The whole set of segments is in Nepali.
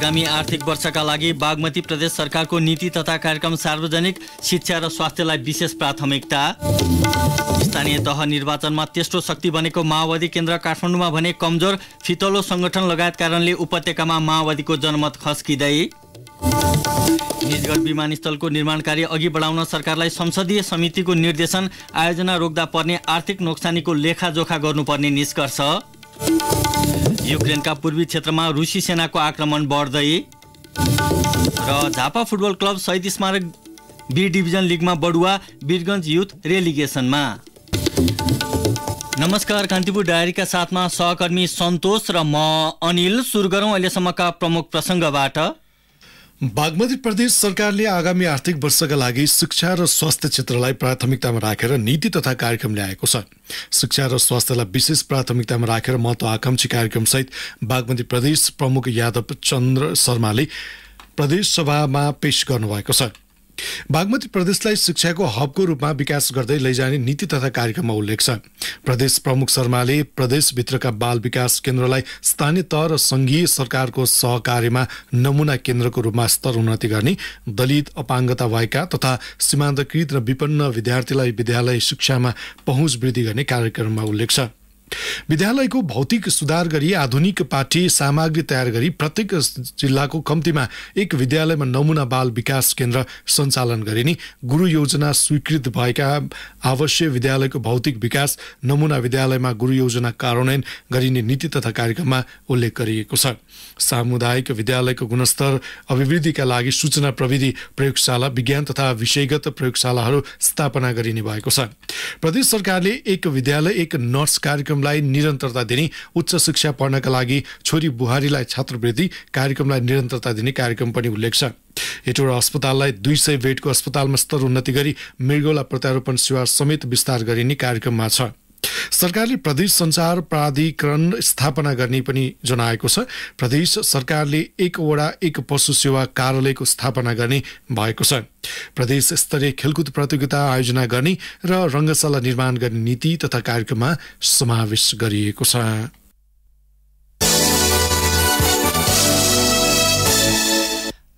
आगामी आर्थिक वर्षका लागि बागमती प्रदेश सरकारको नीति तथा कार्यक्रम सार्वजनिक शिक्षा र स्वास्थ्यलाई विशेष प्राथमिकता। स्थानीय तह निर्वाचनमा तेस्रो शक्ति बनेको माओवादी केन्द्र काठमाडौँमा भने कमजोर, फितलो संगठन लगायत कारणले उपत्यकामा माओवादीको जनमत खस्किँदै। निजगढ विमानस्थलको निर्माण कार्य अघि बढाउन सरकारलाई संसदीय समितिको निर्देशन, आयोजना रोक्दा पर्ने आर्थिक नोक्सानीको लेखाजोखा गर्नुपर्ने निष्कर्ष। युक्रेनका पूर्वी क्षेत्रमा रुसी सेनाको आक्रमण बढ्दै। र झापा फुटबल क्लब शहीद स्मारक बी डिभिजन लिगमा बढुवा, वीरगञ्ज युथ रेलिगेसनमा। नमस्कार, कान्तिपुर डायरीका साथमा सहकर्मी सन्तोष र म अनिल। सुरु गरौँ अहिलेसम्मका प्रमुख प्रसङ्गबाट। बागमती प्रदेश सरकारले आगामी आर्थिक वर्षका लागि शिक्षा र स्वास्थ्य क्षेत्रलाई प्राथमिकतामा राखेर नीति तथा कार्यक्रम ल्याएको छ। शिक्षा र स्वास्थ्यलाई विशेष प्राथमिकतामा राखेर महत्त्वाकांक्षी कार्यक्रमसहित बागमती प्रदेश प्रमुख यादव चन्द्र शर्माले प्रदेश सभामा पेश गर्नुभएको छ। बागमती प्रदेशलाई शिक्षाको हबको रूपमा विकास गर्दै लैजाने नीति तथा कार्यक्रममा उल्लेख छ। प्रदेश प्रमुख शर्माले प्रदेशभित्रका बाल विकास केन्द्रलाई स्थानीय तह र संघीय सरकारको सहकार्यमा नमुना केन्द्रको रूपमा स्तर उन्नति गर्ने, दलित, अपाङ्गता भएका तथा सीमान्तकृत र विपन्न विद्यार्थीलाई विद्यालय शिक्षामा पहुँच वृद्धि गर्ने कार्यक्रममा उल्लेख छ। विद्यालयको भौतिक सुधार गरी आधुनिक पाठ्य सामग्री तयार गरी प्रत्येक जिल्लाको कम्तीमा एक विद्यालयमा नमुना बाल विकास केन्द्र सञ्चालन गरिने, गुरु योजना स्वीकृत भएका आवश्यक विद्यालयको भौतिक विकास, नमुना विद्यालयमा गुरु योजना कार्यान्वयन गरिने नीति तथा कार्यक्रममा उल्लेख गरिएको छ। सामुदायिक विद्यालयको गुणस्तर अभिवृद्धिका लागि सूचना प्रविधि प्रयोगशाला, विज्ञान तथा विषयगत प्रयोगशालाहरू स्थापना गरिने भएको छ। प्रदेश सरकारले एक विद्यालय एक नर्स कार्यक्रमलाई निरन्तरता दिने, उच्च शिक्षा पढ्नका लागि छोरी बुहारीलाई छात्रवृत्ति कार्यक्रमलाई निरन्तरता दिने कार्यक्रम पनि उल्लेख छ। हेटौडा अस्पताललाई 200 बेडको अस्पतालमा स्तर उन्नति गरी मृगौला प्रत्यारोपण सेवा समेत विस्तार गरिने कार्यक्रममा छ। सरकारले प्रदेश सञ्चार प्राधिकरण स्थापना गर्ने पनि जनाएको छ। प्रदेश सरकारले एक वडा एक पशु सेवा कार्यालयको स्थापना गर्ने भएको छ। प्रदेश स्तरीय खेलकुद प्रतियोगिता आयोजना गर्ने र रङ्गशाला निर्माण गर्ने नीति तथा कार्यक्रममा समावेश गरिएको छ।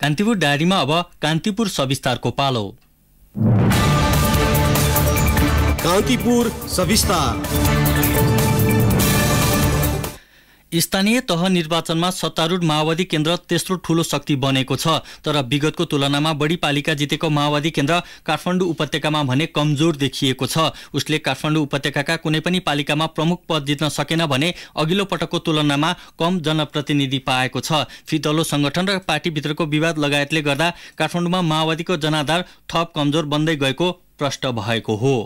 कान्तिपुर डायरीमा अब कान्तिपुर सविस्तारको पालो। कान्तिपुर सविस्तार। स्थानीय तह निर्वाचनमा सत्तारूढ माओवादी केन्द्र तेस्रो ठूलो शक्ति बनेको छ। तर विगतको तुलनामा बढी पालिका जितेको माओवादी केन्द्र काठमाडौँ उपत्यकामा भने कमजोर देखिएको छ। उसले काठमाडौँ उपत्यकाका कुनै पनि पालिकामा प्रमुख पद जित्न सकेन भने अघिल्लो पटकको तुलनामा कम जनप्रतिनिधि पाएको छ। फितलो संगठन र पार्टीभित्रको विवाद लगायतले गर्दा काठमाडौँमा माओवादीको जनाधार थप कमजोर बन्दै गएको प्रष्ट भएको हो।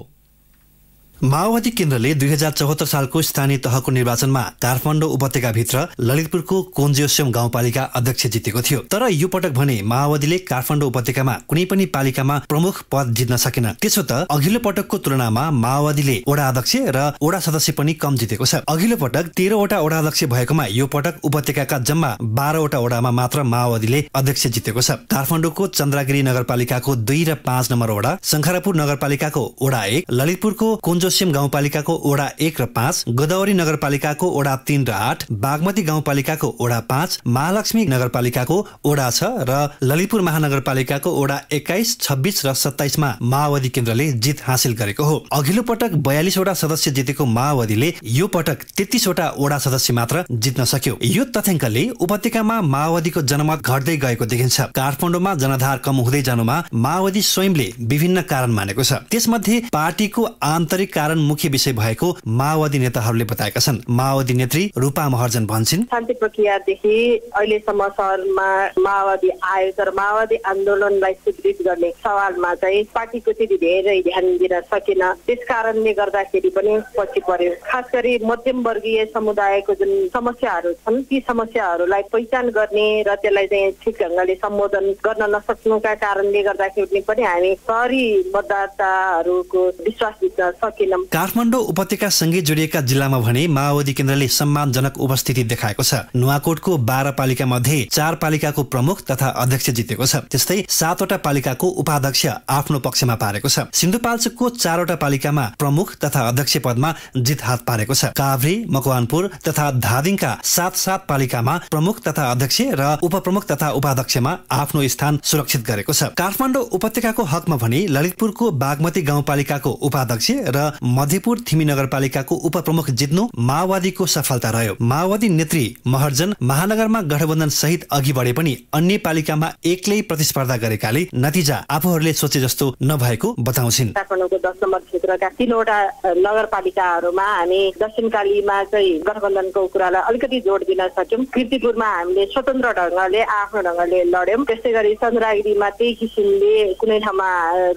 माओवादी केन्द्रले 2074 सालको स्थानीय तहको निर्वाचनमा काठमाडौँ उपत्यकाभित्र ललितपुरको कोन्जियोस्यम गाउँपालिका अध्यक्ष जितेको थियो। तर यो पटक भने माओवादीले काठमाडौँ उपत्यकामा कुनै पनि पालिकामा प्रमुख पद जित्न सकेन। त्यसो त अघिल्लो पटकको तुलनामा माओवादीले वडा अध्यक्ष र वडा सदस्य पनि कम जितेको छ। अघिल्लो पटक 13 वटा वडा अध्यक्ष भएकोमा यो पटक उपत्यकाका जम्मा 12 वटा वडामा मात्र माओवादीले अध्यक्ष जितेको छ। काठमाडौँको चन्द्रगिरी नगरपालिकाको 2 र 5 नम्बर वडा, शङ्खरापुर नगरपालिकाको वडा 1, ललितपुरको कोन्जोस्यम गाउँपालिकाको वडा 1 र 5, गोदावरी नगरपालिकाको वडा 3 र 8, बागमती गाउँपालिकाको वडा 5, महालक्ष्मी नगरपालिकाको वडा 6 र ललितपुर महानगरपालिकाको वडा 21, 26 र 27 मा माओवादी केन्द्रले जित हासिल गरेको हो। अघिल्लो पटक 42 वटा सदस्य जितेको माओवादीले यो पटक 33 वटा वडा सदस्य मात्र जित्न सक्यो। यो तथ्याङ्कले उपत्यकामा माओवादीको जनमत घट्दै गएको देखिन्छ। काठमाडौँमा जनाधार कम हुँदै जानुमा माओवादी स्वयंले विभिन्न कारण मानेको छ। त्यसमध्ये पार्टीको आन्तरिक कारण मुख्य विषय भएको माओवादी नेताहरूले बताएका छन्। माओवादी नेत्री रूपा महर्जन भन्छन्, शान्ति प्रक्रियादेखि अहिलेसम्म शहरमा माओवादी आयो, तर माओवादी आन्दोलनलाई सुदृढ गर्ने सवालमा चाहिँ पार्टीको त्यति धेरै ध्यान दिन सकेन। त्यस कारणले गर्दाखेरि पनि पछि पर्यो। खास गरी मध्यम वर्गीय समुदायको जुन समस्याहरू छन् ती समस्याहरूलाई पहिचान गर्ने र त्यसलाई चाहिँ ठिक ढङ्गले सम्बोधन गर्न नसक्नुका कारणले गर्दाखेरि पनि हामी शहरी मतदाताहरूको विश्वास जित्न सके सकेनौं। काठमाडौँ उपत्यकासँगै जोडिएका जिल्लामा भने माओवादी केन्द्रले सम्मानजनक उपस्थिति देखाएको छ। नुवाकोटको 12 पालिका मध्ये 4 पालिकाको प्रमुख तथा अध्यक्ष जितेको छ। त्यस्तै 7 वटा पालिकाको उपाध्यक्ष आफ्नो पक्षमा पारेको छ। सिन्धुपाल्चोकको 4 वटा पालिकामा प्रमुख तथा अध्यक्ष पदमा जित हात पारेको छ। काभ्रे, मकवानपुर तथा धादिङका 7 पालिकामा प्रमुख तथा अध्यक्ष र उपप्रमुख तथा उपाध्यक्षमा आफ्नो स्थान सुरक्षित गरेको छ। काठमाडौँ उपत्यकाको हकमा भने ललितपुरको बागमती गाउँपालिकाको उपाध्यक्ष र मध्यपुर थिमी नगरपालिकाको उपप्रमुख जित्नु माओवादीको सफलता रह्यो। माओवादी नेत्री महर्जन महानगरमा गठबन्धन सहित अघि बढे पनि अन्य पालिकामा एक्लै प्रतिस्पर्धा गरेकाले नतिजा आफूहरूले सोचे जस्तो नभएको बताउँछिन्। काठमाडौँको 10 नम्बर क्षेत्रका 3 वटा नगरपालिकाहरूमा हामी दक्षिणकालीमा चाहिँ गठबन्धनको कुरालाई अलिकति जोड दिन सक्यौं। कीर्तिपुरमा हामीले स्वतन्त्र ढंगले आफ्नो ढंगले लड्यौं। त्यसै गरी चन्द्रगिरीमा त्यही किसिमले कुनै ठाउँमा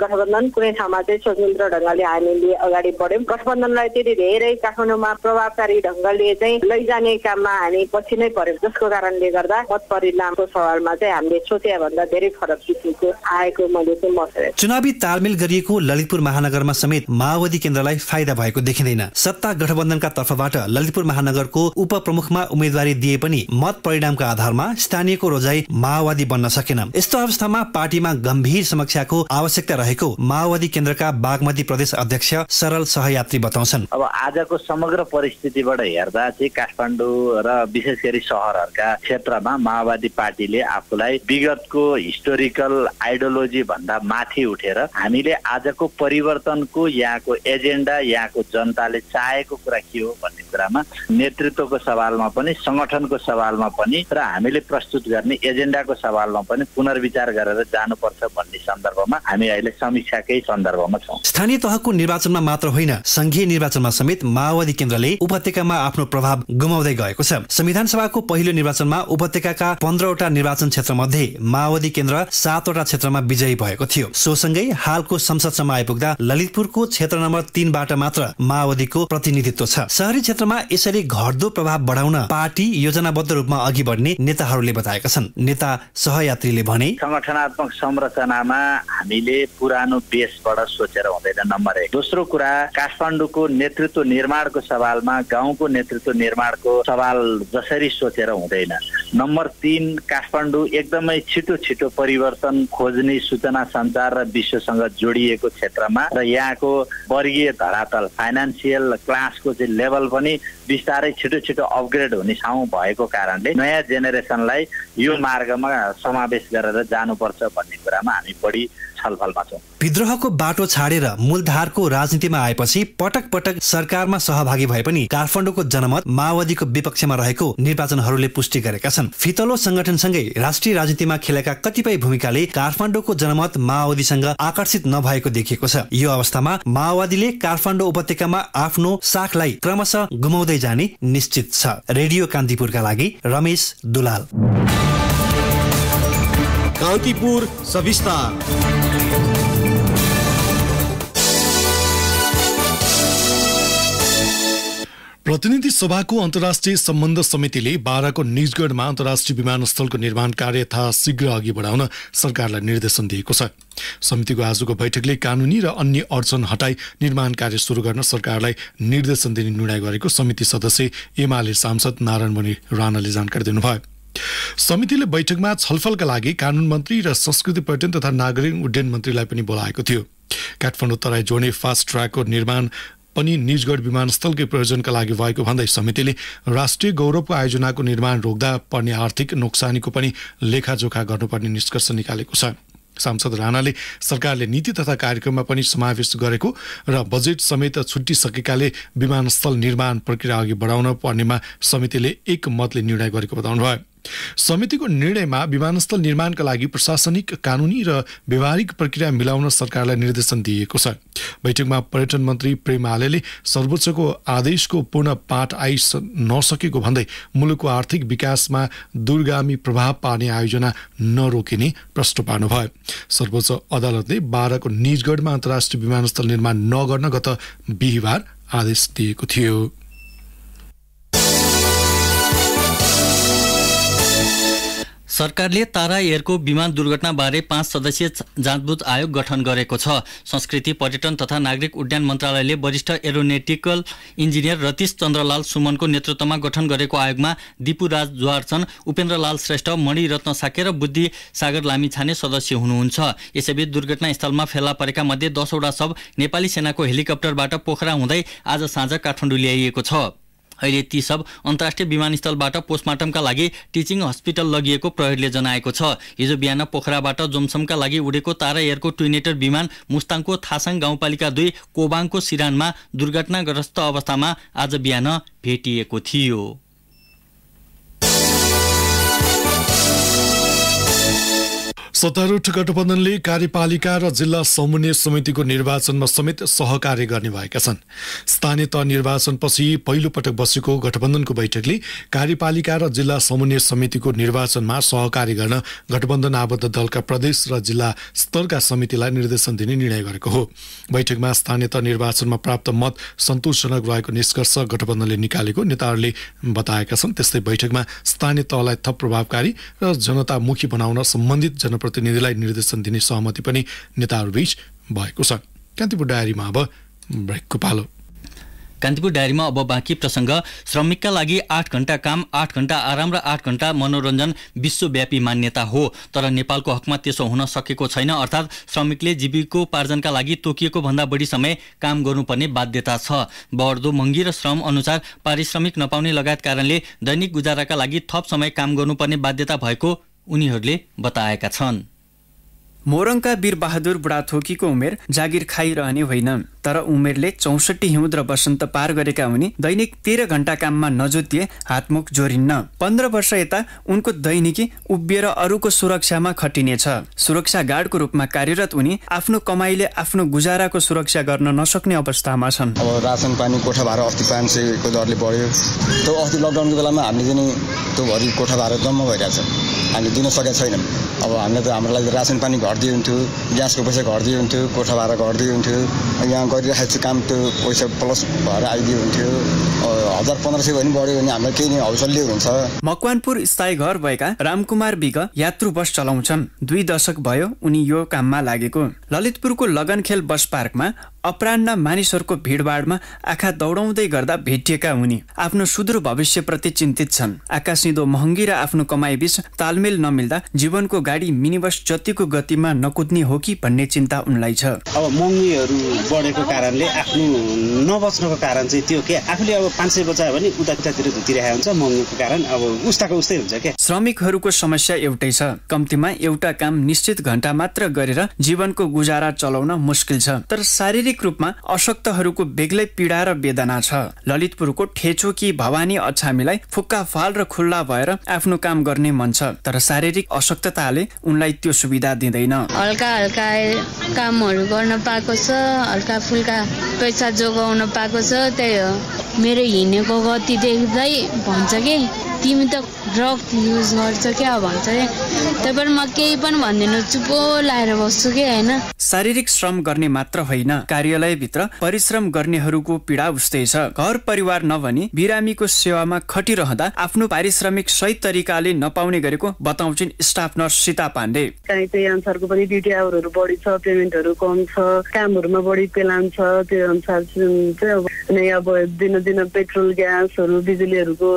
गठबन्धन, कुनै ठाउँमा चाहिँ स्वतन्त्र ढंगले हामीले अगाडि बढ्यौं। गठबन्धनलाई त्यति धेरै काठमाडौँमा प्रभावकारी ढंगले चाहिँ लैजाने काममा हामी पछि नै पर्यौं, जसको कारणले गर्दा मत परिणामको सवालमा चाहिँ हामीले सोचे भन्दा धेरै फरक किसिमको आएको मैले चाहिँ महसुस। चुनावी तालमेल गरिएको ललितपुर महानगरमा समेत माओवादी केन्द्रलाई फाइदा भएको देखिँदैन। सत्ता गठबन्धनका तर्फबाट ललितपुर महानगरको उपप्रमुखमा उम्मेदवारी दिए पनि मत परिणामका आधारमा स्थानीयको रोजाई माओवादी बन्न सकेन। यस्तो अवस्थामा पार्टीमा गम्भीर समस्याको आवश्यकता रहेको माओवादी केन्द्रका बागमती प्रदेश अध्यक्ष सरल सहयात्री बताउँछन्। अब आजको समग्र परिस्थितिबाट हेर्दा चाहिँ काठमाडौँ र विशेष गरी शहरहरूका क्षेत्रमा माओवादी पार्टीले आफूलाई विगतको हिस्टोरिकल आइडियोलोजी भन्दा माथि उठेर हामीले आजको परिवर्तनको यहाँको एजेन्डा, यहाँको जनताले चाहेको कुरा के हो भन्ने कुरामा नेतृत्वको सवालमा पनि, संगठनको सवालमा पनि र हामीले प्रस्तुत गर्ने एजेन्डाको सवालमा पनि पुनर्विचार गरेर जानुपर्छ भन्ने सन्दर्भमा हामी अहिले समीक्षाकै सन्दर्भमा छौँ। स्थानीय तहको निर्वाचनमा मात्र होइन, संघीय निर्वाचनमा समेत माओवादी केन्द्रले उपत्यकामा आफ्नो प्रभाव गुमाउँदै गएको छ। संविधान सभाको पहिलो निर्वाचनमा उपत्यकाका 15 वटा निर्वाचन क्षेत्र मध्ये माओवादी केन्द्र 7 वटा क्षेत्रमा विजयी भएको थियो। सोसँगै हालको संसदसम्म आइपुग्दा ललितपुरको क्षेत्र नम्बर 3 बाट मात्र माओवादीको प्रतिनिधित्व छ। शहरी क्षेत्रमा यसरी घट्दो प्रभाव बढाउन पार्टी योजनाबद्ध रूपमा अघि बढ्ने नेताहरूले बताएका छन्। नेता सहयात्रीले भने संगठनात्मक संरचनामा हामीले पुरानो बेसबाट सोचेर हुँदैन, नम्बर 1। दोस्रो कुरा, काठमाडौँको नेतृत्व निर्माणको सवालमा गाउँको नेतृत्व निर्माणको सवाल जसरी सोचेर हुँदैन। नम्बर 3, काठमाडौँ एकदमै छिटो परिवर्तन खोज्ने सूचना सञ्चार र विश्वसँग जोडिएको क्षेत्रमा र यहाँको वर्गीय धरातल, फाइनान्सियल क्लासको चाहिँ लेभल पनि बिस्तारै छिटो अपग्रेड हुने ठाउँ भएको कारणले नयाँ जेनेरेसनलाई यो मार्गमा समावेश गरेर जानुपर्छ भन्ने कुरामा हामी बढी छलफलमा छौँ। विद्रोहको बाटो छाडेर मूलधारको राजनीतिमा आएपछि पटक पटक सरकारमा सहभागी भए पनि काठमाडौँको जनमत माओवादीको विपक्षमा रहेको निर्वाचनहरूले पुष्टि गरेका छन्। फितलो संगठनसँगै राष्ट्रिय राजनीतिमा खेलेका कतिपय भूमिकाले काठमाडौँको जनमत माओवादीसँग आकर्षित नभएको देखिएको छ। यो अवस्थामा माओवादीले काठमाडौँ उपत्यकामा आफ्नो साखलाई क्रमशः गुमाउँदै जाने निश्चित छ। रेडियो कान्तिपुरका लागि रमेश दुलाल। कान्तिपुर सविस्तार। प्रतिनिधि सभाको अन्तर्राष्ट्रिय सम्बन्ध समितिले बाराको निजगढमा अन्तर्राष्ट्रिय विमानस्थलको निर्माण कार्य यथाशीघ्र अघि बढाउन सरकारलाई निर्देशन दिएको छ। समितिको आजको बैठकले कानुनी र अन्य अडचन हटाई निर्माण कार्य सुरु गर्न सरकारलाई निर्देशन दिने निर्णय गरेको समिति सदस्य एमाले सांसद नारायणमणि राणाले जानकारी दिनुभयो। समितिले बैठकमा छलफलका लागि कानून मन्त्री र संस्कृति पर्यटन तथा नागरिक उड्डयन मन्त्रीलाई पनि बोलाएको थियो। काठमाडौँ तराई जोड्ने फास्ट ट्र्याकको निर्माण पनि निजगढ विमानस्थलकै प्रयोजनका लागि भएको भन्दै समितिले राष्ट्रिय गौरवको आयोजनाको निर्माण रोक्दा पर्ने आर्थिक नोक्सानीको पनि लेखाजोखा गर्नुपर्ने निष्कर्ष निकालेको छ। सांसद राणाले सरकारले नीति तथा कार्यक्रममा पनि समावेश गरेको र बजेट समेत छुट्टिसकेकाले विमानस्थल निर्माण प्रक्रिया अघि बढाउन पर्नेमा समितिले एकमतले निर्णय गरेको बताउनुभयो। समितिको निर्णयमा विमानस्थल निर्माणका लागि प्रशासनिक, कानुनी र व्यवहारिक प्रक्रिया मिलाउन सरकारलाई निर्देशन दिएको छ। बैठकमा पर्यटन मन्त्री प्रेम आलेले सर्वोच्चको आदेशको पूर्ण पाठ आइ नसकेको भन्दै मुलुकको आर्थिक विकासमा दूरगामी प्रभाव पार्ने आयोजना नरोकिने प्रश्न पार्नुभयो। सर्वोच्च अदालतले बाराको निजगढमा अन्तर्राष्ट्रिय विमानस्थल निर्माण नगर्न गत बिहिबार आदेश दिएको थियो। सरकारले तारा एयरको विमान दुर्घटनाबारे 5 सदस्यीय जाँचबुझ आयोग गठन गरेको छ। संस्कृति, पर्यटन तथा नागरिक उड्डयन मन्त्रालयले वरिष्ठ एरोनेटिकल इन्जिनियर रतीश चन्द्रलाल सुमनको नेतृत्वमा गठन गरेको आयोगमा दिपुराज ज्वारचन, उपेन्द्रलाल श्रेष्ठ, मणिरत्न साके र बुद्धि सागर लामिछाने सदस्य हुनुहुन्छ। यसैबीच दुर्घटनास्थलमा फेला परेका मध्ये 10 वटा शव नेपाली सेनाको हेलिकप्टरबाट पोखरा हुँदै आज साँझ काठमाडौँ ल्याइएको छ। अहिले ती सब अन्तर्राष्ट्रिय विमानस्थलबाट पोस्टमार्टमका लागि टिचिङ हस्पिटल लगिएको प्रहरीले जनाएको छ। हिजो बिहान पोखराबाट जोमसमका लागि उडेको तारा एयरको ट्विनेटर विमान मुस्ताङको थासाङ गाउँपालिका 2 कोबाङको सिरानमा दुर्घटनाग्रस्त अवस्थामा आज बिहान भेटिएको थियो। सत्तारूढ गठबन्धनले कार्यपालिका र जिल्ला समन्वय समितिको निर्वाचनमा समेत सहकार्य गर्ने भएका छन्। स्थानीय तह निर्वाचनपछि पहिलो पटक बसेको गठबन्धनको बैठकले कार्यपालिका र जिल्ला समन्वय समितिको निर्वाचनमा सहकार्य गर्न गठबन्धन आबद्ध दलका प्रदेश र जिल्ला स्तरका समितिलाई निर्देशन दिने निर्णय गरेको हो। बैठकमा स्थानीय तह निर्वाचनमा प्राप्त मत सन्तोषजनक रहेको निष्कर्ष गठबन्धनले निकालेको नेताहरूले बताएका छन्। त्यस्तै बैठकमा स्थानीय तहलाई थप प्रभावकारी र जनतामुखी बनाउन सम्बन्धित जनप्रतिनिधिलाई निर्देशन दिने सहमति पनि नेताहरूबीच भएको छ। कान्तिपुर डायरीमा अब ब्रेकको पालो। कान्तिपुर डायरीमा अब बाँकी प्रसङ्ग। श्रमिकका लागि 8 घण्टा काम, 8 घण्टा आराम र 8 घण्टा मनोरञ्जन विश्वव्यापी मान्यता हो, तर नेपालको हकमा त्यसो हुन सकेको छैन। अर्थात् श्रमिकले जीविकोपार्जनका लागि तोकिएको भन्दा बढी समय काम गर्नुपर्ने बाध्यता छ। बढ्दो महँगी र श्रम अनुसार पारिश्रमिक नपाउने लगायत कारणले दैनिक गुजाराका लागि थप समय काम गर्नुपर्ने बाध्यता भएको उनीहरूले बताएका छन्। मोरङका वीरबहादुर बुढाथोकीको उमेर जागिर खाइरहने होइन, तर उमेरले 64 हिउँद र वसन्त पार गरेका उनी दैनिक 13 घण्टा काममा नजोतिए हातमुख जोरिन्न। 15 वर्ष यता उनको दैनिकी उभिएर अरूको सुरक्षामा खटिनेछ। सुरक्षा गार्डको रूपमा कार्यरत उनी आफ्नो कमाईले आफ्नो गुजाराको सुरक्षा गर्न नसक्ने अवस्थामा छन्। अब रासन पानी कोठा भाडा अस्ति 500 को दरले बढ्यो। त्यो अस्ति लकडाउनको बेलामा हामीले दिने त्यो भरि कोठा भाडा जम्मा भइरहेछ, हामीले दिन सकेका छैनौँ। अब हामीले त हाम्रो लागि रासन पानी घट्दै हुन्थ्यो, ग्यासको पैसा घट्दै हुन्थ्यो, कोठा भाडा घट्दै हुन्थ्यो। यहाँ गरिरहेको छ काम, त्यो पैसा प्लस भएर आइदियो हुन्थ्यो। 1000-1500 पनि बढ्यो भने हामीलाई केही नै हौसल्य हुन्छ। मकवानपुर स्थायी घर भएका रामकुमार विग यात्रु बस चलाउँछन्। 2 दशक भयो उनी यो काममा लागेको। ललितपुरको लगनखेल बस पार्कमा अपराह्न मानिसहरूको भिडभाडमा आँखा दौडाउँदै गर्दा भेटिएका उनी आफ्नो सुदूर भविष्यप्रति चिन्तित छन्। आकाशिँदो महँगी र आफ्नो कमाईबीच तालमेल नमिल्दा जीवनको गाडी मिनी बस जतिको गतिमा नकुद्ने हो कि भन्ने चिन्ता उनलाई छ। अब महँगीहरू बढेको कारणले आफ्नो नबच्नको कारण चाहिँ त्यो के आफूले अब 500 बचायो भने उतातिर धुतिरहेको हुन्छ, महँगीको कारण अब उस्ताको उस्तै हुन्छ के। श्रमिकहरूको समस्या एउटै छ, कम्तीमा एउटा काम निश्चित घण्टा मात्र गरेर जीवनको गुजारा चलाउन मुस्किल छ। तर शारीरिक रूपमा अशक्तहरूको बेग्लै पीडा र वेदना छ। ललितपुरको ठेचोकी भवानी अछामीलाई फुक्का फाल र खुल्ला भएर आफ्नो काम गर्ने मन छ, तर शारीरिक अशक्तताले उनलाई त्यो सुविधा दिँदैन। हल्का हल्का कामहरू गर्न पाएको छ, हल्का फुल्का पैसा जोगाउन पाएको छ। त्यही हो, मेरो हिँडेको गति देख्दै भन्छ कि तिमी त ड्रग युज गर्छ क्या भन्छ कि। त्यही भएर म केही पनि भन्दिनँ, चुपो लाएर बस्छु कि होइन। शारीरिक श्रम गर्ने मात्र होइन, कार्यालयभित्र परिश्रम गर्नेहरूको पीडा उस्तै छ। घर परिवार नभनी बिरामीको सेवामा खटिरहँदा आफ्नो पारिश्रमिक सही तरिकाले नपाउने गरेको बताउँछिन् स्टाफ नर्स सीता पाण्डे। कहीँ त्यही अनुसारको पनि ड्युटी आवरहरू बढी छ, पेमेन्टहरू कम छ, कामहरूमा बढी पेलान छ। त्यो अनुसार चाहिँ अब दिन पेट्रोल ग्यासहरू बिजुलीहरूको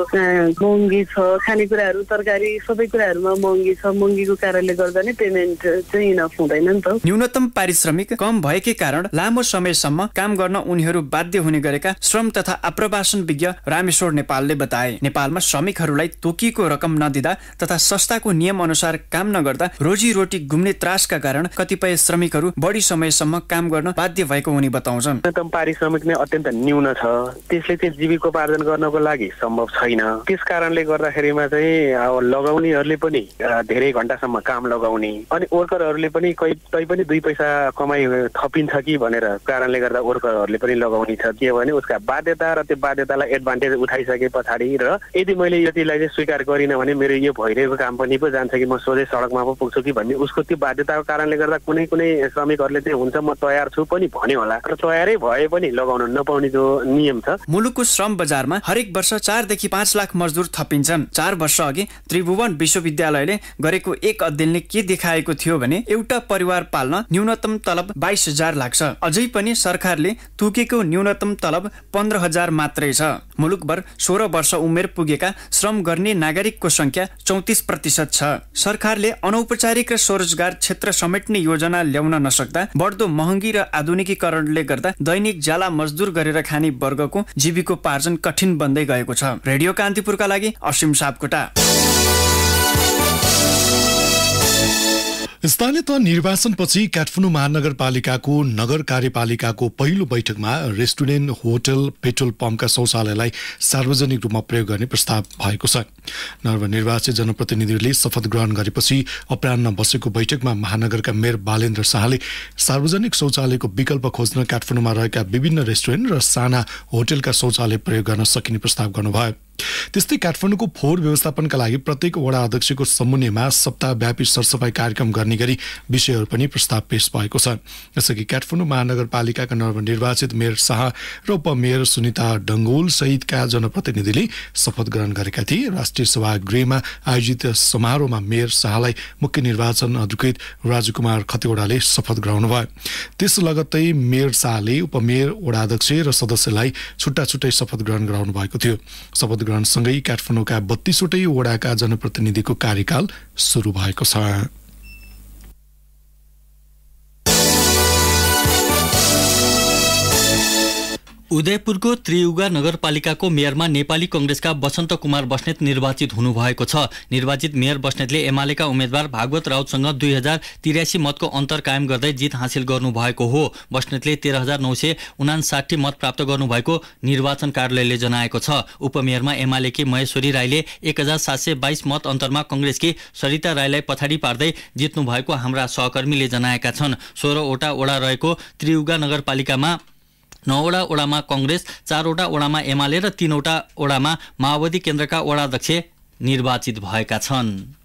महँगी छ, खानेकुराहरू तरकारी सबै कुराहरूमा महँगी छ। महँगीको कारणले गर्दा नै पेमेन्ट चाहिँ इनफ हुँदैन नि त। न्यूनतम पारिश्रमिक कम भएकै कारण लामो समयसम्म काम गर्न उनीहरू बाध्य हुने गरेका श्रम तथा आप्रवासन विज्ञ रामेश्वर नेपालले बताए। नेपालमा श्रमिकहरूलाई तोकिएको रकम नदिँदा तथा संस्थाको नियम अनुसार काम नगर्दा रोजीरोटी गुम्ने त्रासका कारण कतिपय श्रमिकहरू बढी समयसम्म काम गर्न बाध्य भएको उनी बताउँछन्। न्यूनतम पारिश्रमिक नै अत्यन्त न्यून छ, त्यसले चाहिँ जीविकोपार्जन गर्नको लागि सम्भव छैन। त्यस कारणले गर्दाखेरिमा चाहिँ अब लगाउनेहरूले पनि धेरै घण्टासम्म काम लगाउने, अनि वर्करहरूले पनि तै पनि 2 पैसा कमाइ थपिन्छ कि भनेर कारणले गर्दा वर्करहरूले पनि लगाउने छ। के भने उसका बाध्यता र त्यो बाध्यतालाई एडभान्टेज उठाइसके पछाडि र यदि मैले यतिलाई चाहिँ स्वीकार गरिनँ भने मेरो यो भइरहेको काम पनि पो जान्छ कि म सोझै सडकमा पो पुग्छु कि भन्ने उसको त्यो बाध्यताको कारणले गर्दा कुनै श्रमिकहरूले चाहिँ हुन्छ म तयार छु पनि भन्यो होला, र तयारै भए पनि लगाउन नपाउने जो नियम छ। मुलुकको श्रम बजारमा हरेक वर्ष 4 देखि 5 लाख मजदुर थपिन्छ। थपिन्छन्। 4 वर्ष अघि त्रिभुवन विश्वविद्यालयले गरेको एक अध्ययनले के देखाएको थियो भने एउटा परिवार पाल्न न्यूनतम तलब 22,000 लाग्छ। अझै पनि सरकारले तोकेको न्यूनतम तलब 15,000 मात्रै छ। मुलुकभर 16 वर्ष उमेर पुगेका श्रम गर्ने नागरिकको संख्या 34% छ। सरकारले अनौपचारिक र स्वरोजगार क्षेत्र समेट्ने योजना ल्याउन नसक्दा बढ्दो महँगी र आधुनिकीकरणले गर्दा दैनिक ज्याला मजदुर गरेर खाने वर्गको जीविकोपार्जन कठिन बन्दै गएको छ। रेडियो कान्तिपुरका लागि असीम सापकोटा। स्थानीय तह निर्वाचनपछि काठमाडौँ महानगरपालिकाको नगर कार्यपालिकाको पहिलो बैठकमा रेस्टुरेन्ट, होटल, पेट्रोल पम्पका शौचालयलाई सार्वजनिक रूपमा प्रयोग गर्ने प्रस्ताव भएको छ। नवनिर्वाचित जनप्रतिनिधिहरूले शपथ ग्रहण गरेपछि अपराह्न बसेको बैठकमा महानगरका मेयर बालेन्द्र शाहले सार्वजनिक शौचालयको विकल्प खोज्न काठमाडौँमा रहेका विभिन्न रेस्टुरेन्ट र साना होटलका शौचालय प्रयोग गर्न सकिने प्रस्ताव गर्नुभयो। त्यस्तै काठमाडौँको फोहोर व्यवस्थापनका लागि प्रत्येक वडा अध्यक्षको समन्वयमा सप्ताहव्यापी सरसफाई कार्यक्रम गर्ने गरी विषयहरू पनि प्रस्ताव पेश भएको छ। यसअघि काठमाडौँ महानगरपालिकाका नवनिर्वाचित मेयर शाह र उपमेयर सुनिता डङ्गोल सहितका जनप्रतिनिधिले शपथ ग्रहण गरेका थिए। राष्ट्रिय सभागृहमा आयोजित समारोहमा मेयर शाहलाई मुख्य निर्वाचन अधिकृत राजकुमार खतिवड़ाले शपथ गराउनुभयो। त्यस लगत्तै मेयर शाहले उपमेयर, वडा अध्यक्ष र सदस्यलाई छुट्टा छुट्टै शपथ ग्रहण गराउनु भएको थियो। शपथ ग्रहणसँगै काठमाडौँका 32वटै वडाका जनप्रतिनिधिको कार्यकाल सुरु भएको छ। उदयपुरको त्रियुगा नगरपालिकाको मेयरमा नेपाली कंग्रेसका वसन्त कुमार बस्नेत निर्वाचित हुनुभएको छ। निर्वाचित मेयर बस्नेतले एमालेका उम्मेद्वार भागवत राउतसँग 2083 मतको अन्तर कायम गर्दै जित हासिल गर्नुभएको हो। बस्नेतले 13,959 मत प्राप्त गर्नुभएको निर्वाचन कार्यालयले जनाएको छ। उपमेयरमा एमालेकी महेश्वरी राईले 1,722 मत अन्तरमा कंग्रेसकी सरिता राईलाई पछाडि पार्दै जित्नु भएको हाम्रा सहकर्मीले जनाएका छन्। 16वटा वडा रहेको त्रियुगा नगरपालिकामा 9वटा वडामा कंग्रेस, 4वटा वडामा एमाले र 3वटा वडामा माओवादी केन्द्रका वडाध्यक्ष निर्वाचित भएका छन्।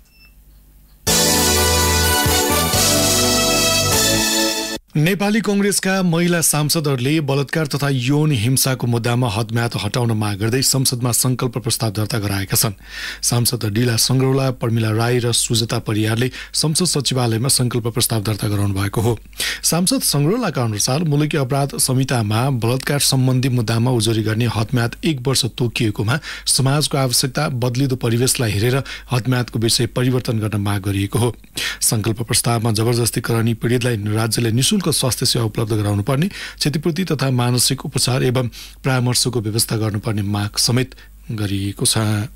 नेपाली कंग्रेसका महिला सांसदहरूले बलात्कार तथा यौन हिंसाको मुद्दामा हदम्याद हटाउन माग गर्दै संसदमा संकल्प प्रस्ताव दर्ता गराएका छन्। सांसद डिला संग्रौला, पर्मिला राई र सुजता परियारले संसद सचिवालयमा संकल्प प्रस्ताव दर्ता गराउनु भएको हो। सांसद संग्रौलाका अनुसार मुलुकी अपराध संहितामा बलात्कार सम्बन्धी मुद्दामा उजुरी गर्ने हदम्याद 1 वर्ष तोकिएकोमा समाजको आवश्यकता, बदलिदो परिवेशलाई हेरेर हदम्यादको विषय परिवर्तन गर्न माग गरिएको हो। संकल्प प्रस्तावमा जबरजस्ती करणी पीडितलाई राज्यले निःशुल्क स्वास्थ्य सेवा उपलब्ध गराउनु पर्ने, क्षतिपूर्ति तथा मानसिक उपचार एवं परामर्शको व्यवस्था गर्नुपर्ने माग समेत गरिएको छ।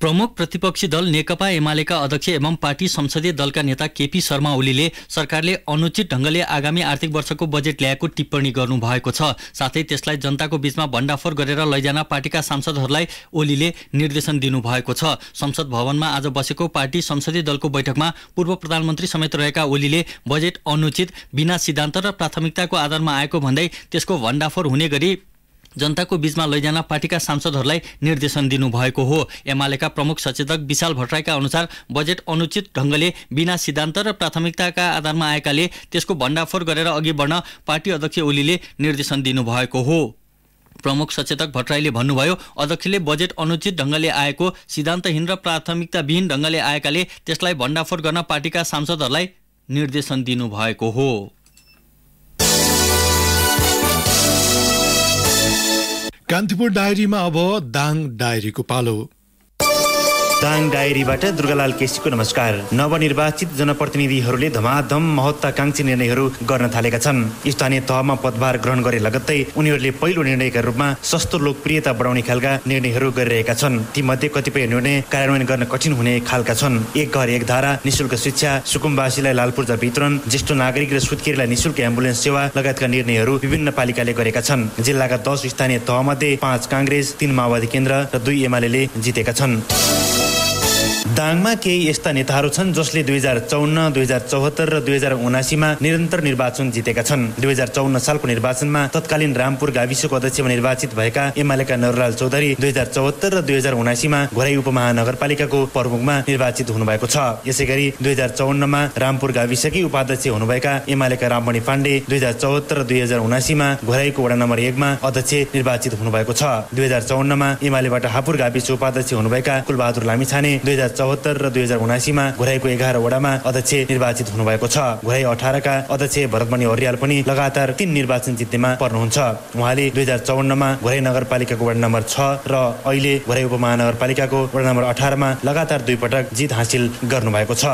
प्रमुख प्रतिपक्षी दल नेकपा एमालेका अध्यक्ष एवं पार्टी संसदीय दलका नेता केपी शर्मा ओलीले सरकारले अनुचित ढंगले आगामी आर्थिक वर्षको बजेट ल्याएको टिप्पणी गर्नु भएको छ। साथै त्यसलाई जनताको बीचमा भण्डाफोर गरेर लैजान पार्टीका सांसदहरूलाई ओलीले निर्देशन दिनुभएको छ। संसद भवनमा आज बसेको पार्टी संसदीय दलको बैठकमा पूर्व प्रधानमन्त्री समेत रहेका ओलीले बजेट अनुचित, बिना सिद्धान्त र प्राथमिकताको आधारमा आएको भन्दै त्यसको भण्डाफोर हुने गरी जनताको बीचमा लैजान पार्टीका सांसदहरूलाई निर्देशन दिनुभएको हो। एमालेका प्रमुख सचेतक विशाल भट्टराईका अनुसार बजेट अनुचित ढंगले, बिना सिद्धान्त र प्राथमिकताका आधारमा आएकाले त्यसको भण्डाफोर गरेर अघि बढ्न पार्टी अध्यक्ष ओलीले निर्देशन दिनुभएको हो। प्रमुख सचेतक भट्टराईले भन्नुभयो, अध्यक्षले बजेट अनुचित ढंगले आएको, सिद्धान्तहीन र प्राथमिकताविहीन ढंगले आएकाले त्यसलाई भण्डाफोर गर्न पार्टीका सांसदहरूलाई निर्देशन दिनुभएको हो। कान्तिपुर डायरीमा अब दाङ डायरीको पालो। दाङ डायरीबाट दुर्गालाल केसीको नमस्कार। नवनिर्वाचित जनप्रतिनिधिहरूले धमाधम महत्वाकांक्षी निर्णयहरू गर्न थालेका छन्। स्थानीय तहमा पदभार ग्रहण गरे लगत्तै उनीहरूले पहिलो निर्णयका रूपमा सस्तो लोकप्रियता बढाउने खालका निर्णयहरू गरिरहेका छन्। तीमध्ये कतिपय निर्णय कार्यान्वयन गर्न कठिन हुने खालका छन्। एक घर एक धारा, निःशुल्क शिक्षा, सुकुम्बासीलाई लालपूर्जा वितरण, ज्येष्ठ नागरिक र सुत्केरीलाई निःशुल्क एम्बुलेन्स सेवा लगायतका निर्णयहरू विभिन्न पालिकाले गरेका छन्। जिल्लाका 10 स्थानीय तहमध्ये 5 कांग्रेस, 3 माओवादी केन्द्र र 2 एमाले जितेका छन्। दाङमा केही यस्ता नेताहरू छन् जसले 2054, 2074 र 2079मा निरन्तर निर्वाचन जितेका छन्। 2054 सालको निर्वाचनमा तत्कालीन रामपुर गाविसको अध्यक्षमा निर्वाचित भएका एमालेका नरलाल चौधरी 2074 र 2079मा घोराई उपमहानगरपालिकाको प्रमुखमा निर्वाचित हुनुभएको छ। यसैगरी 2054मा रामपुर गाविसकी उपाध्यक्ष हुनुभएका एमालेका राममणि पाण्डे 2074 र 2079मा घोराईको वडा नम्बर 1 मा अध्यक्ष निर्वाचित हुनुभएको छ। 2054मा एमालेबाट हापुर गाविस उपाध्यक्ष हुनुभएका कुलबहादुर लामिछाने 2074 र 2079मा घोराईको 11 वडामा अध्यक्ष निर्वाचित हुनुभएको छ। घोराई 18 का अध्यक्ष भरतमणि अर्याल पनि लगातार 3 निर्वाचन जित्नेमा पर्नुहुन्छ। उहाँले 2054मा घोराई नगरपालिकाको वडा नम्बर 6 र अहिले घोराई उपमहानगरपालिकाको वडा नम्बर 18 मा लगातार 2 पटक जित हासिल गर्नुभएको छ।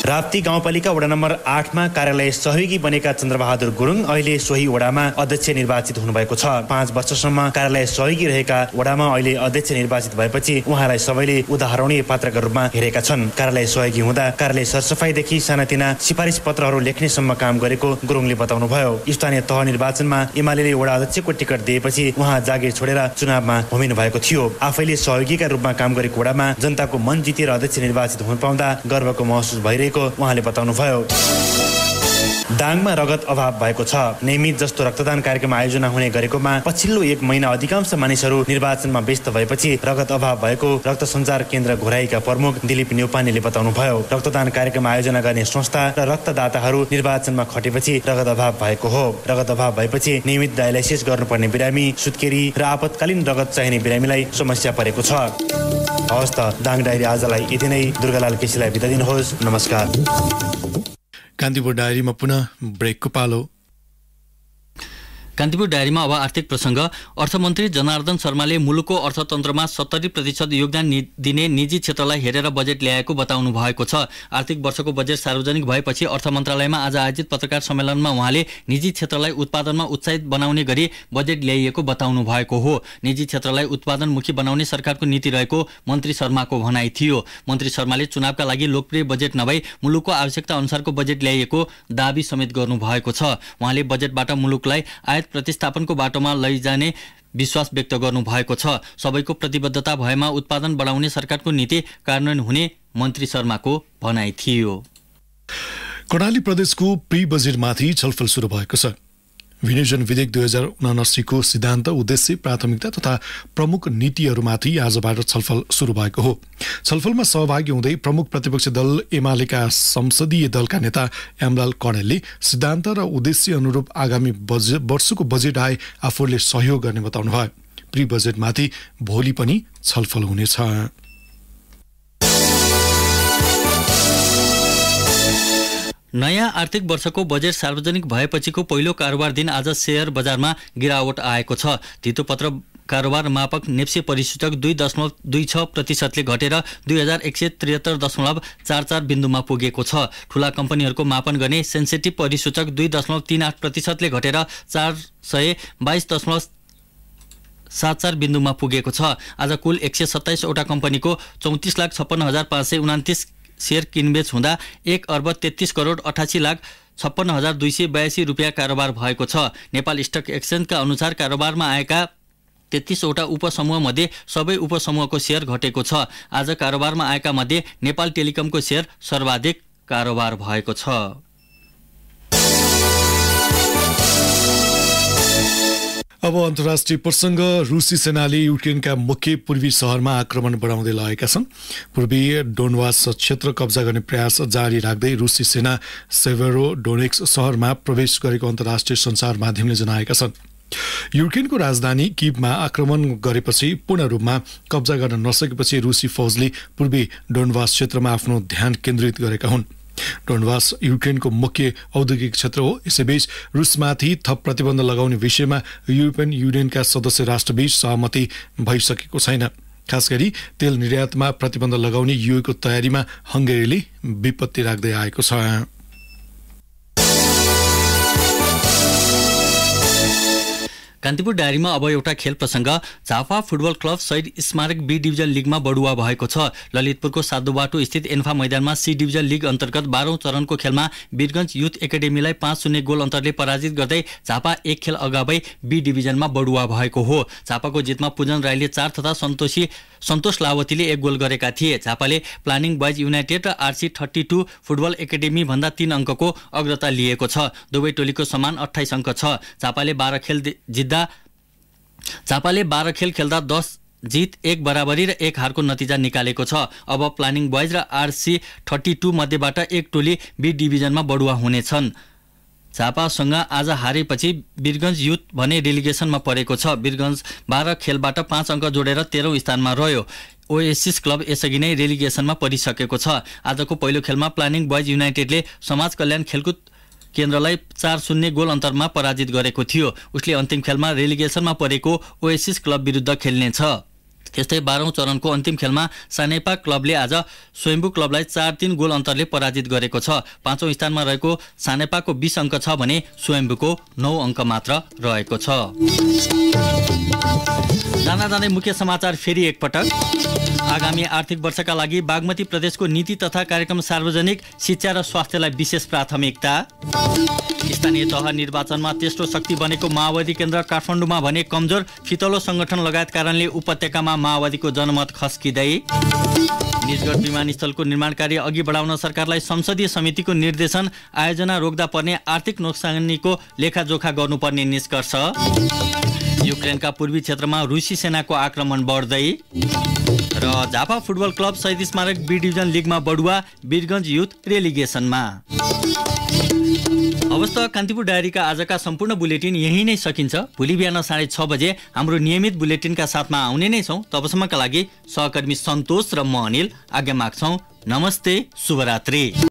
राप्ती गाउँपालिका वडा नम्बर 8 मा कार्यालय सहयोगी बनेका चन्द्रबहादुर गुरुङ अहिले सोही वडामा अध्यक्ष निर्वाचित हुनुभएको छ। 5 वर्षसम्म कार्यालय सहयोगी रहेका वडामा अहिले अध्यक्ष निर्वाचित भएपछि उहाँलाई सबैले उदाहरणीय पात्रका रूपमा हेरेका छन्। कार्यालय सहयोगी हुँदा कार्यालय सरसफाइदेखि सानातिना सिफारिस पत्रहरू लेख्नेसम्म काम गरेको गुरुङले बताउनुभयो। स्थानीय तह निर्वाचनमा एमालेले वडा अध्यक्षको टिकट दिएपछि उहाँ जागिर छोडेर चुनावमा होमिनु भएको थियो। आफैले सहयोगीका रूपमा काम गरेको वडामा जनताको मन जितेर अध्यक्ष निर्वाचित हुन पाउँदा गर्वको महसुस भइरहेको उहाँले बताउनुभयो। दाङमा रगत अभाव भएको छ। नियमित जस्तो रक्तदान कार्यक्रम आयोजना हुने गरेकोमा पछिल्लो 1 महिना अधिकांश मानिसहरू निर्वाचनमा व्यस्त भएपछि रगत अभाव भएको रक्त सञ्चार केन्द्र घोराईका प्रमुख दिलीप न्यौपानेले बताउनुभयो। रक्तदान कार्यक्रम आयोजना गर्ने संस्था र रक्तदाताहरू निर्वाचनमा खटेपछि रगत अभाव भएको हो। रगत अभाव भएपछि नियमित डायलाइसिस गर्नुपर्ने बिरामी, सुत्केरी र आपतकालीन रगत चाहिने बिरामीलाई समस्या परेको छ। हवस् त, दाङ डायरी आजलाई यति नै। दुर्गालाल केसीलाई बिदा दिनुहोस्। नमस्कार। कान्तिपुर डायरीमा पुनः ब्रेकको पालो। कान्तिपुर डायरीमा अब आर्थिक प्रसङ्ग। अर्थमन्त्री जनार्दन शर्माले मुलुकको अर्थतन्त्रमा 70% योगदान दिने निजी क्षेत्रलाई हेरेर बजेट ल्याएको बताउनु भएको छ। आर्थिक वर्षको बजेट सार्वजनिक भएपछि अर्थ मन्त्रालयमा आज आयोजित पत्रकार सम्मेलनमा उहाँले निजी क्षेत्रलाई उत्पादनमा उत्साहित बनाउने गरी बजेट ल्याइएको बताउनु भएको हो। निजी क्षेत्रलाई उत्पादनमुखी बनाउने सरकारको नीति रहेको मन्त्री शर्माको भनाइ थियो। मन्त्री शर्माले चुनावका लागि लोकप्रिय बजेट नभई मुलुकको आवश्यकता अनुसारको बजेट ल्याइएको दाबी समेत गर्नुभएको छ। उहाँले बजेटबाट मुलुकलाई प्रतिस्थापनको बाटोमा लैजाने विश्वास व्यक्त गर्नुभएको छ। सबैको प्रतिबद्धता भएमा उत्पादन बढाउने सरकारको नीति कार्यान्वयन हुने मन्त्री शर्माको भनाइ थियो। कर्णाली प्रदेशको प्री बजेटमाथि छलफल सुरु भएको छ। विनियोजन विधेयक 2079 को सिद्धान्त, उद्देश्य, प्राथमिकता तथा प्रमुख नीतिहरूमाथि आजबाट छलफल सुरु भएको हो। छलफलमा सहभागी हुँदै प्रमुख प्रतिपक्षी दल एमालेका संसदीय दलका नेता यामलाल कणेलले सिद्धान्त र उद्देश्य अनुरूप आगामी वर्षको बजेट आए आफूले सहयोग गर्ने बताउनुभयो। प्री बजेटमाथि भोलि पनि छलफल हुनेछ। नयाँ आर्थिक वर्षको बजेट सार्वजनिक भएपछिको पहिलो कारोबार दिन आज शेयर बजारमा गिरावट आएको छ। धितोपत्र कारोबार मापक नेप्से परिसूचक 2.26% घटेर 2173.44 बिन्दुमा पुगेको छ। ठूला कम्पनीहरूको मापन गर्ने सेन्सिटिभ परिसूचक 2.38% घटेर 422.74 बिन्दुमा पुगेको छ। आज कुल 127 वटा कम्पनीको 34,56,529 शेयर किनबेच हुँदा 1,33,88,56,282 रुपियाँ कारोबार भएको छ। नेपाल स्टक एक्सचेन्जका अनुसार कारोबारमा आएका 33 वटा उपसमूह मध्ये सबै उपसमूहको शेयर घटेको छ। आज कारोबारमा आएका मध्ये नेपाल टेलिकमको शेयर सर्वाधिक कारोबार भएको छ। अब अन्तर्राष्ट्रिय प्रसङ्ग। रुसी सेनाले युक्रेनका मुख्य पूर्वी शहरमा आक्रमण बढाउँदै लगेका छन्। पूर्वी डोनबास क्षेत्र कब्जा गर्ने प्रयास जारी राख्दै रुसी सेना सेभेरोडोनेट्स्क शहरमा प्रवेश गरेको अन्तर्राष्ट्रिय सञ्चार माध्यमले जनाएका छन्। युक्रेनको राजधानी कीवमा आक्रमण गरेपछि पूर्ण रूपमा कब्जा गर्न नसकेपछि रुसी फौजले पूर्वी डोनबास क्षेत्रमा आफ्नो ध्यान केन्द्रित गरेका हुन्। डोनबास युक्रेनको मुख्य औद्योगिक क्षेत्र हो। यसैबीच रुसमाथि थप प्रतिबन्ध लगाउने विषयमा युरोपियन युनियनका सदस्य राष्ट्रबीच सहमति भइसकेको छैन। खास गरी तेल निर्यातमा प्रतिबन्ध लगाउने युएको तयारीमा हंगेरीले विपत्ति राख्दै आएको छ। कान्तिपुर डायरीमा अब एउटा खेल प्रसङ्ग। झापा फुटबल क्लब शहीद स्मारक बी डिभिजन लिगमा बढुवा भएको छ। ललितपुरको साधुबाटो स्थित एन्फा मैदानमा सी डिभिजन लिग अन्तर्गत 12औं चरणको खेलमा वीरगञ्ज युथ एकाडेमीलाई 5-0 गोल अन्तरले पराजित गर्दै झापा एक खेल अगावै बी डिभिजनमा बढुवा भएको हो। झापाको जितमा पूजन राईले 4 तथा सन्तोष लावतीले 1 गोल गरेका थिए। झापाले प्लानिङ बोइज युनाइटेड र RC32 फुटबल एकाडेमी भन्दा 3 अङ्कको अग्रता लिएको छ। दुवै टोलीको समान 28 अङ्क छ। झापाले 12 खेल खेल्दा 10 जित 1 बराबरी र 1 हारको नतिजा निकालेको छ। अब प्लानिङ बोइज र RC32 मध्येबाट एक टोली बी डिभिजनमा बढुवा हुनेछन्। झापासँग आज हारेपछि वीरगञ्ज युथ भने रेलिगेसनमा परेको छ। वीरगञ्ज 12 खेलबाट 5 अङ्क जोडेर 13औं स्थानमा रह्यो। ओएसिस क्लब यसअघि नै रेलिगेसनमा परिसकेको छ। आजको पहिलो खेलमा प्लानिङ बोइज युनाइटेडले समाज कल्याण खेलकुद केन्द्रलाई 4-0 गोल अन्तरमा पराजित गरेको थियो। उसले अन्तिम खेलमा रेलिगेसनमा परेको ओएसिस क्लब विरुद्ध खेल्नेछ। त्यस्तै 12औं चरणको अन्तिम खेलमा सानेपा क्लबले आज स्वयम्भू क्लबलाई 4-3 गोल अन्तरले पराजित गरेको छ। 5औं स्थानमा रहेको सानेपाको 20 अङ्क छ भने स्वयम्भूको 9 अङ्क मात्र रहेको छ। जाँदै मुख्य समाचार फेरि एकपटक। आगामी आर्थिक वर्षका लागि बागमती प्रदेशको नीति तथा कार्यक्रम सार्वजनिक शिक्षा र स्वास्थ्यलाई विशेष प्राथमिकता। स्थानीय तह निर्वाचनमा तेस्रो शक्ति बनेको माओवादी केन्द्र काठमाडौँमा भने कमजोर, फितलो संगठन लगायत कारणले उपत्यकामा माओवादीको जनमत खस्किँदै। निजगढ विमानस्थलको निर्माण कार्य अघि बढाउन सरकारलाई संसदीय समितिको निर्देशन, आयोजना रोक्दा पर्ने आर्थिक नोक्सानीको लेखाजोखा गर्नुपर्ने निष्कर्ष। युक्रेनका पूर्वी क्षेत्रमा रुसी सेनाको आक्रमण बढ्दै। र झापा फुटबल क्लब शहीद स्मारक बी डिभिजन लिगमा बढुवा, वीरगञ्ज युथ रेलिगेसनमा। अवस्था कान्तिपुर डायरीका आजका सम्पूर्ण बुलेटिन यही नै सकिन्छ। भोलि बिहान 6:30 बजे हाम्रो नियमित बुलेटिनका साथमा आउने नै छौँ। तबसम्मका लागि सहकर्मी सन्तोष र म अनिल आज्ञा माग्छौँ। नमस्ते, शुभरात्रि।